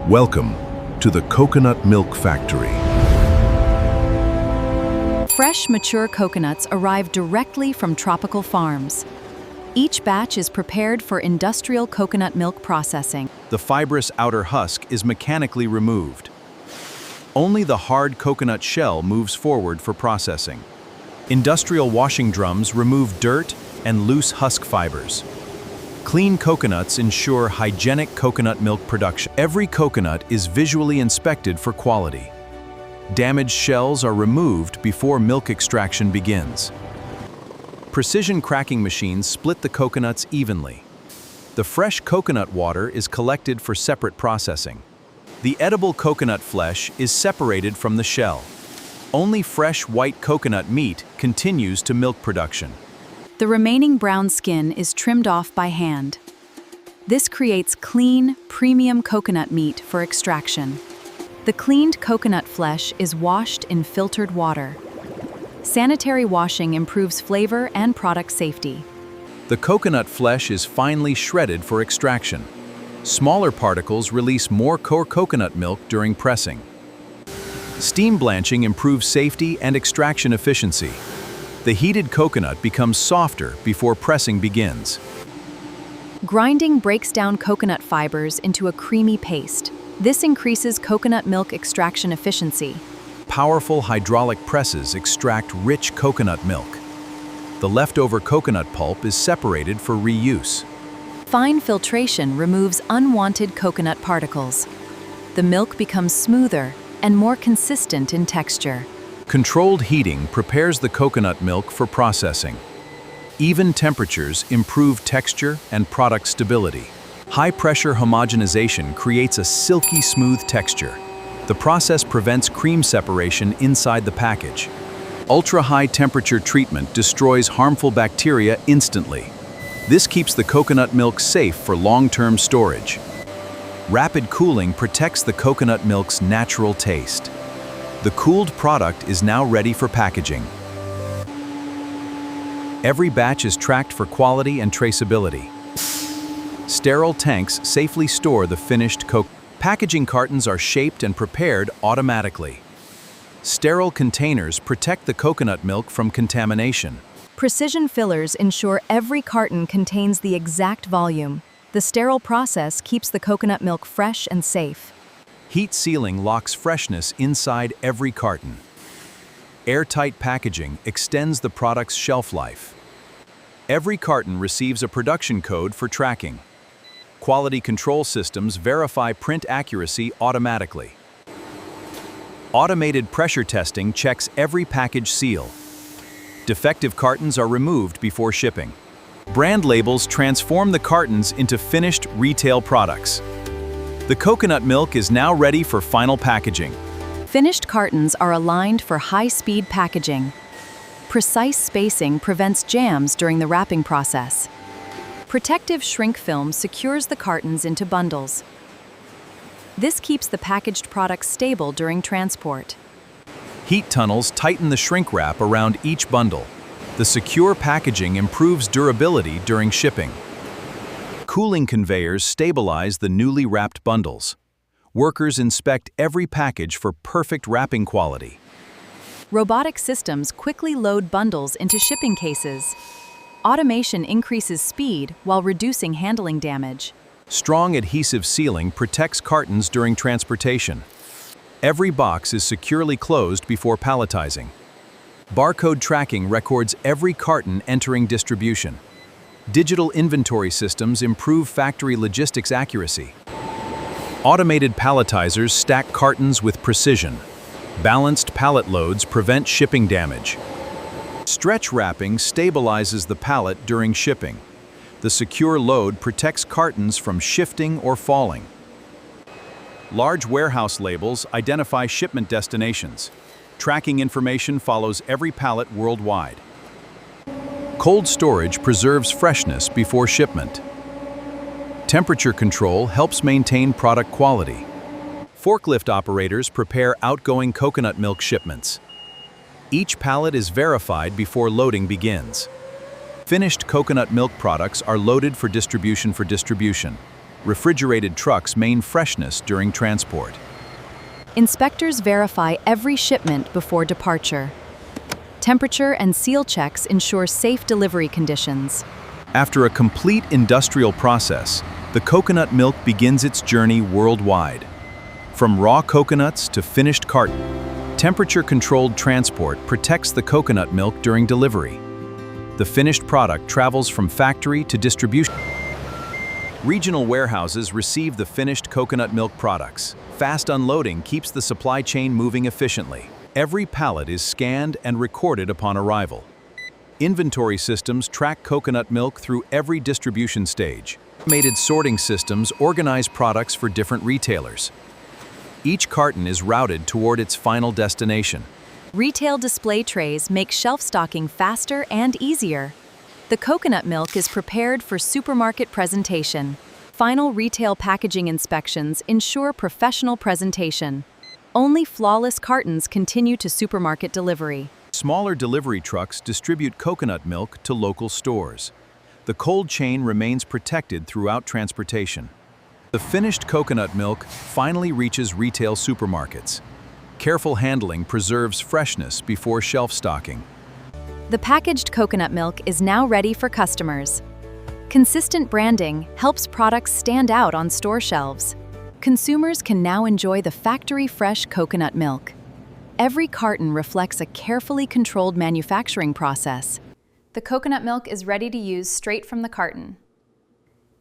Welcome to the Coconut Milk Factory. Fresh, mature coconuts arrive directly from tropical farms. Each batch is prepared for industrial coconut milk processing. The fibrous outer husk is mechanically removed. Only the hard coconut shell moves forward for processing. Industrial washing drums remove dirt and loose husk fibers. Clean coconuts ensure hygienic coconut milk production. Every coconut is visually inspected for quality. Damaged shells are removed before milk extraction begins. Precision cracking machines split the coconuts evenly. The fresh coconut water is collected for separate processing. The edible coconut flesh is separated from the shell. Only fresh white coconut meat continues to milk production. The remaining brown skin is trimmed off by hand. This creates clean, premium coconut meat for extraction. The cleaned coconut flesh is washed in filtered water. Sanitary washing improves flavor and product safety. The coconut flesh is finely shredded for extraction. Smaller particles release more core coconut milk during pressing. Steam blanching improves safety and extraction efficiency. The heated coconut becomes softer before pressing begins. Grinding breaks down coconut fibers into a creamy paste. This increases coconut milk extraction efficiency. Powerful hydraulic presses extract rich coconut milk. The leftover coconut pulp is separated for reuse. Fine filtration removes unwanted coconut particles. The milk becomes smoother and more consistent in texture. Controlled heating prepares the coconut milk for processing. Even temperatures improve texture and product stability. High-pressure homogenization creates a silky smooth texture. The process prevents cream separation inside the package. Ultra-high temperature treatment destroys harmful bacteria instantly. This keeps the coconut milk safe for long-term storage. Rapid cooling protects the coconut milk's natural taste. The cooled product is now ready for packaging. Every batch is tracked for quality and traceability. Sterile tanks safely store the finished coconut. Packaging cartons are shaped and prepared automatically. Sterile containers protect the coconut milk from contamination. Precision fillers ensure every carton contains the exact volume. The sterile process keeps the coconut milk fresh and safe. Heat sealing locks freshness inside every carton. Airtight packaging extends the product's shelf life. Every carton receives a production code for tracking. Quality control systems verify print accuracy automatically. Automated pressure testing checks every package seal. Defective cartons are removed before shipping. Brand labels transform the cartons into finished retail products. The coconut milk is now ready for final packaging. Finished cartons are aligned for high-speed packaging. Precise spacing prevents jams during the wrapping process. Protective shrink film secures the cartons into bundles. This keeps the packaged product stable during transport. Heat tunnels tighten the shrink wrap around each bundle. The secure packaging improves durability during shipping. Cooling conveyors stabilize the newly wrapped bundles. Workers inspect every package for perfect wrapping quality. Robotic systems quickly load bundles into shipping cases. Automation increases speed while reducing handling damage. Strong adhesive sealing protects cartons during transportation. Every box is securely closed before palletizing. Barcode tracking records every carton entering distribution. Digital inventory systems improve factory logistics accuracy. Automated palletizers stack cartons with precision. Balanced pallet loads prevent shipping damage. Stretch wrapping stabilizes the pallet during shipping. The secure load protects cartons from shifting or falling. Large warehouse labels identify shipment destinations. Tracking information follows every pallet worldwide. Cold storage preserves freshness before shipment. Temperature control helps maintain product quality. Forklift operators prepare outgoing coconut milk shipments. Each pallet is verified before loading begins. Finished coconut milk products are loaded for distribution. Refrigerated trucks maintain freshness during transport. Inspectors verify every shipment before departure. Temperature and seal checks ensure safe delivery conditions. After a complete industrial process, the coconut milk begins its journey worldwide. From raw coconuts to finished carton, temperature-controlled transport protects the coconut milk during delivery. The finished product travels from factory to distribution. Regional warehouses receive the finished coconut milk products. Fast unloading keeps the supply chain moving efficiently. Every pallet is scanned and recorded upon arrival. Inventory systems track coconut milk through every distribution stage. Automated sorting systems organize products for different retailers. Each carton is routed toward its final destination. Retail display trays make shelf stocking faster and easier. The coconut milk is prepared for supermarket presentation. Final retail packaging inspections ensure professional presentation. Only flawless cartons continue to supermarket delivery. Smaller delivery trucks distribute coconut milk to local stores. The cold chain remains protected throughout transportation. The finished coconut milk finally reaches retail supermarkets. Careful handling preserves freshness before shelf stocking. The packaged coconut milk is now ready for customers. Consistent branding helps products stand out on store shelves. Consumers can now enjoy the factory-fresh coconut milk. Every carton reflects a carefully controlled manufacturing process. The coconut milk is ready to use straight from the carton.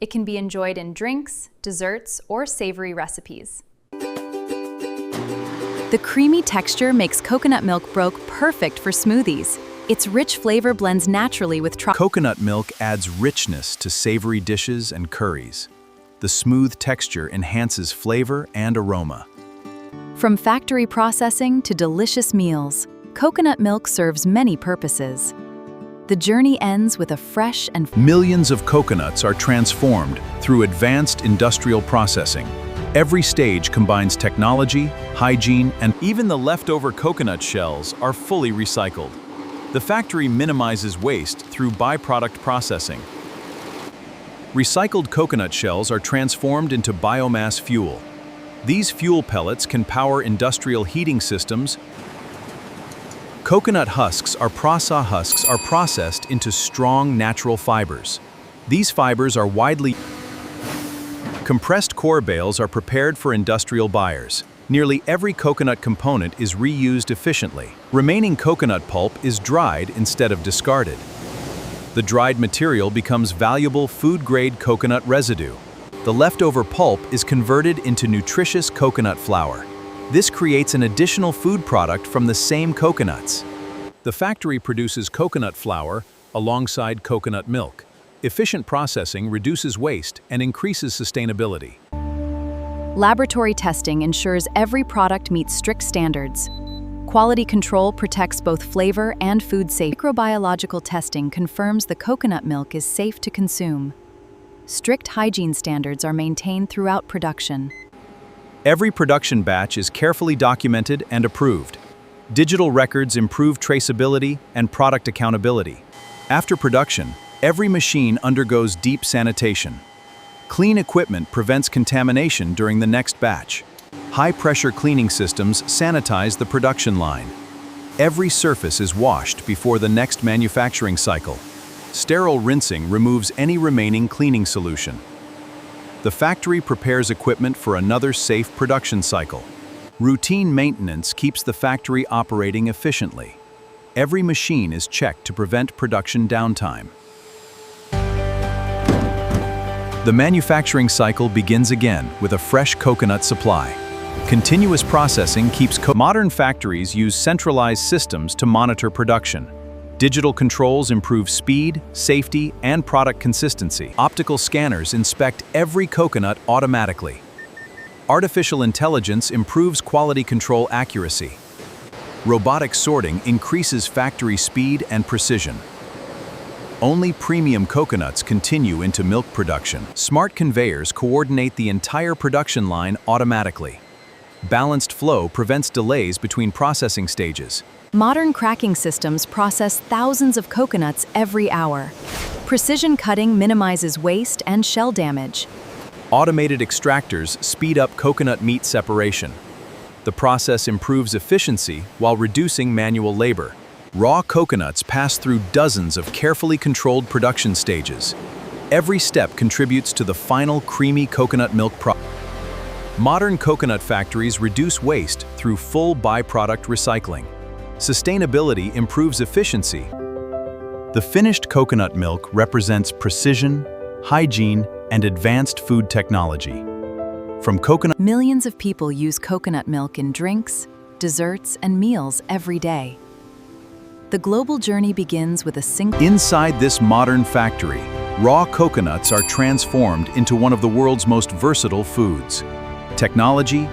It can be enjoyed in drinks, desserts, or savory recipes. The creamy texture makes coconut milk broke perfect for smoothies. Its rich flavor blends naturally with coconut milk adds richness to savory dishes and curries. The smooth texture enhances flavor and aroma. From factory processing to delicious meals, coconut milk serves many purposes. The journey ends with a fresh and millions of coconuts are transformed through advanced industrial processing. Every stage combines technology, hygiene, and even the leftover coconut shells are fully recycled. The factory minimizes waste through byproduct processing. Recycled coconut shells are transformed into biomass fuel. These fuel pellets can power industrial heating systems. Coconut husks are processed into strong natural fibers. These fibers are widely compressed core bales are prepared for industrial buyers. Nearly every coconut component is reused efficiently. Remaining coconut pulp is dried instead of discarded. The dried material becomes valuable food-grade coconut residue. The leftover pulp is converted into nutritious coconut flour. This creates an additional food product from the same coconuts. The factory produces coconut flour alongside coconut milk. Efficient processing reduces waste and increases sustainability. Laboratory testing ensures every product meets strict standards. Quality control protects both flavor and food safety. Microbiological testing confirms the coconut milk is safe to consume. Strict hygiene standards are maintained throughout production. Every production batch is carefully documented and approved. Digital records improve traceability and product accountability. After production, every machine undergoes deep sanitation. Clean equipment prevents contamination during the next batch. High-pressure cleaning systems sanitize the production line. Every surface is washed before the next manufacturing cycle. Sterile rinsing removes any remaining cleaning solution. The factory prepares equipment for another safe production cycle. Routine maintenance keeps the factory operating efficiently. Every machine is checked to prevent production downtime. The manufacturing cycle begins again with a fresh coconut supply. Continuous processing keeps modern factories use centralized systems to monitor production. Digital controls improve speed, safety, and product consistency. Optical scanners inspect every coconut automatically. Artificial intelligence improves quality control accuracy. Robotic sorting increases factory speed and precision. Only premium coconuts continue into milk production. Smart conveyors coordinate the entire production line automatically. Balanced flow prevents delays between processing stages. Modern cracking systems process thousands of coconuts every hour. Precision cutting minimizes waste and shell damage. Automated extractors speed up coconut meat separation. The process improves efficiency while reducing manual labor. Raw coconuts pass through dozens of carefully controlled production stages. Every step contributes to the final creamy coconut milk product. Modern coconut factories reduce waste through full byproduct recycling. Sustainability improves efficiency. The finished coconut milk represents precision, hygiene, and advanced food technology. From coconut... Millions of people use coconut milk in drinks, desserts, and meals every day. The global journey begins with a single... Inside this modern factory, raw coconuts are transformed into one of the world's most versatile foods. Technology,